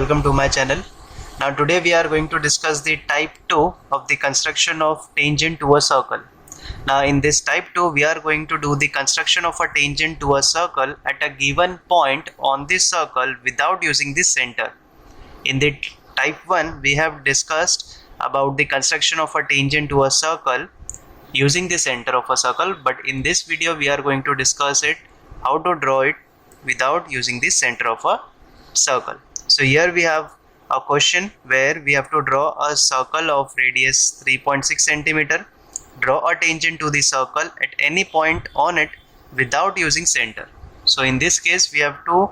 welcome to my channel. Now today we are going to discuss the type 2 of the construction of tangent to a circle. Now in this type 2 we are going to do the construction of a tangent to a circle at a given point on this circle without using the center. In the type 1 we have discussed about the construction of a tangent to a circle using the center of a circle, but in this video we are going to discuss it how to draw it without using the center of a circle. So here we have a question where we have to draw a circle of radius 3.6 centimeter, draw a tangent to the circle at any point on it without using center. So in this case we have to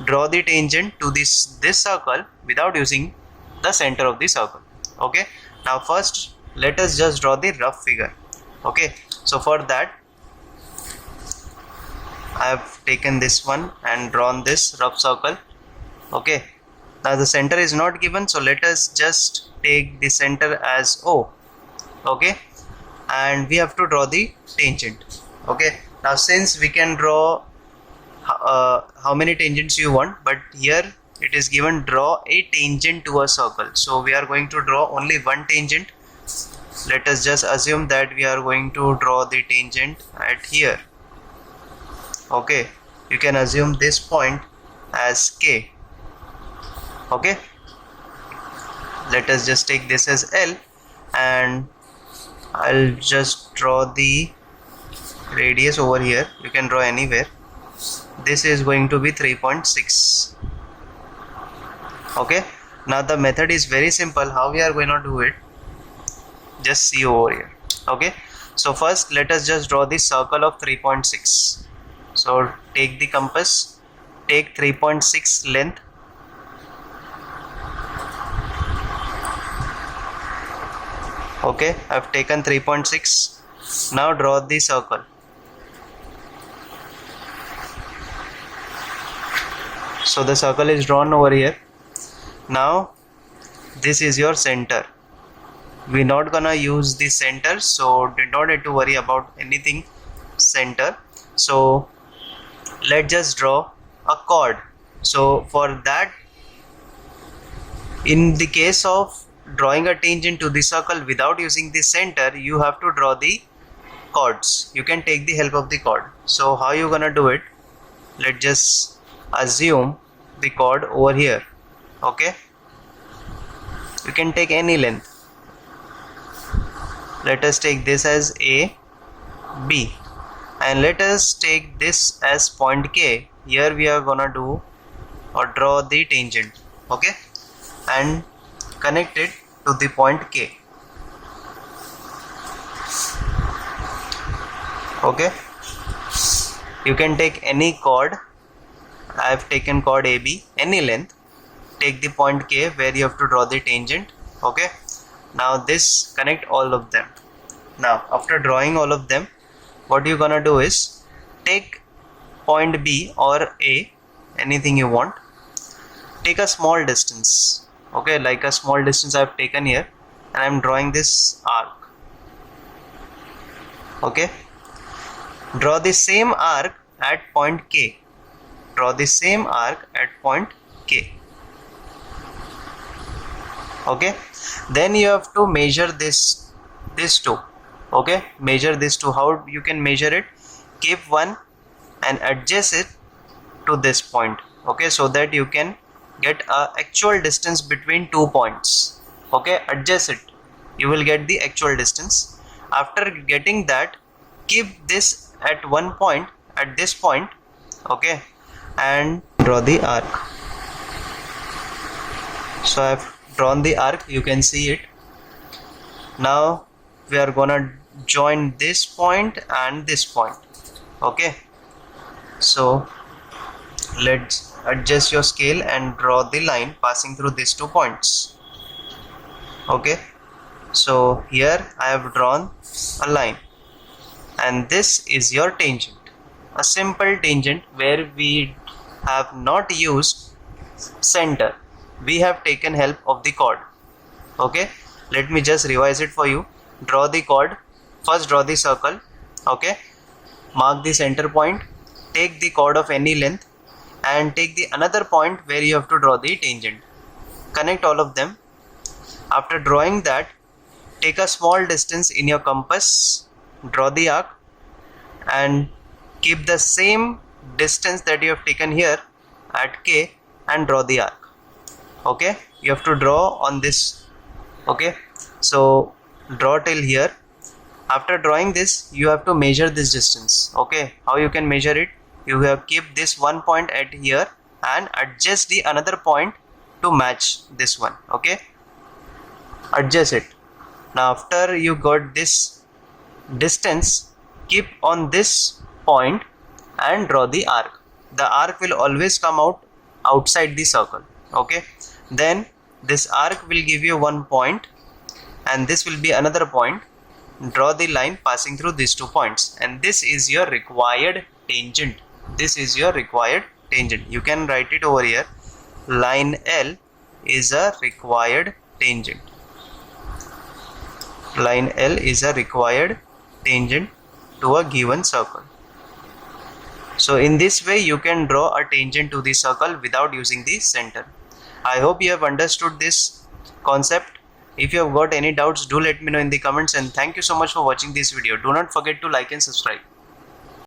draw the tangent to this circle without using the center of the circle. Okay, now first let us just draw the rough figure. Okay, so for that I have taken this one and drawn this rough circle. Okay, now the center is not given, so let us just take the center as O. Okay, and we have to draw the tangent. Okay, now since we can draw how many tangents you want, but here it is given draw a tangent to a circle, so we are going to draw only one tangent. Let us just assume that we are going to draw the tangent at here. Okay, you can assume this point as K. Okay, let us just take this as L, and I'll just draw the radius over here. You can draw anywhere. This is going to be 3.6. Okay, now the method is very simple. How we are going to do it, just see over here. Okay, so first let us just draw the circle of 3.6. so take the compass, take 3.6 length. Okay, I've taken 3.6. now draw the circle. So the circle is drawn over here. Now this is your center. We're not gonna use the center, so do not have to worry about anything center. So let's just draw a chord. So for that, in the case of drawing a tangent to the circle without using the center, you have to draw the chords. You can take the help of the chord. So how you gonna do it? Let's just assume the chord over here. Okay, you can take any length. Let us take this as A, B, and let us take this as point K. Here we are gonna do or draw the tangent. Okay, and connect it to the point K. Okay, you can take any chord. I have taken chord AB, any length. Take the point K where you have to draw the tangent. Okay, now this connect all of them. Now after drawing all of them, what you're gonna do is take point B or A, anything you want. Take a small distance. Okay, like a small distance I have taken here, and I'm drawing this arc. Okay, draw the same arc at point K. Draw the same arc at point K. Okay, then you have to measure this two. Okay, measure this two. How you can measure it? Keep one and adjust it to this point. Okay, so that you can get a actual distance between 2 points. Okay, adjust it, you will get the actual distance. After getting that, keep this at one point, at this point. Okay, and draw the arc. So I have drawn the arc, you can see it. Now we are gonna join this point and this point. Okay, so let's adjust your scale and draw the line passing through these 2 points. Okay, so here I have drawn a line, and this is your tangent, a simple tangent where we have not used center. We have taken help of the chord. Okay, let me just revise it for you. Draw the chord. First draw the circle. Okay, mark the center point, take the chord of any length, and take the another point where you have to draw the tangent. connect all of them. After drawing that, take a small distance in your compass, draw the arc, and keep the same distance that you have taken here at K and draw the arc. Okay, you have to draw on this. Okay, so draw till here. After drawing this, you have to measure this distance. Okay, how you can measure it? You have keep this one point at here and adjust the another point to match this one. Okay, adjust it. Now after you got this distance, keep on this point and draw the arc. The arc will always come out outside the circle. Okay, then this arc will give you one point and this will be another point. Draw the line passing through these 2 points, and this is your required tangent. This is your required tangent. You can write it over here. Line L is a required tangent. Line L is a required tangent to a given circle. So in this way you can draw a tangent to the circle without using the center. I hope you have understood this concept. If you have got any doubts, do let me know in the comments, and thank you so much for watching this video. Do not forget to like and subscribe.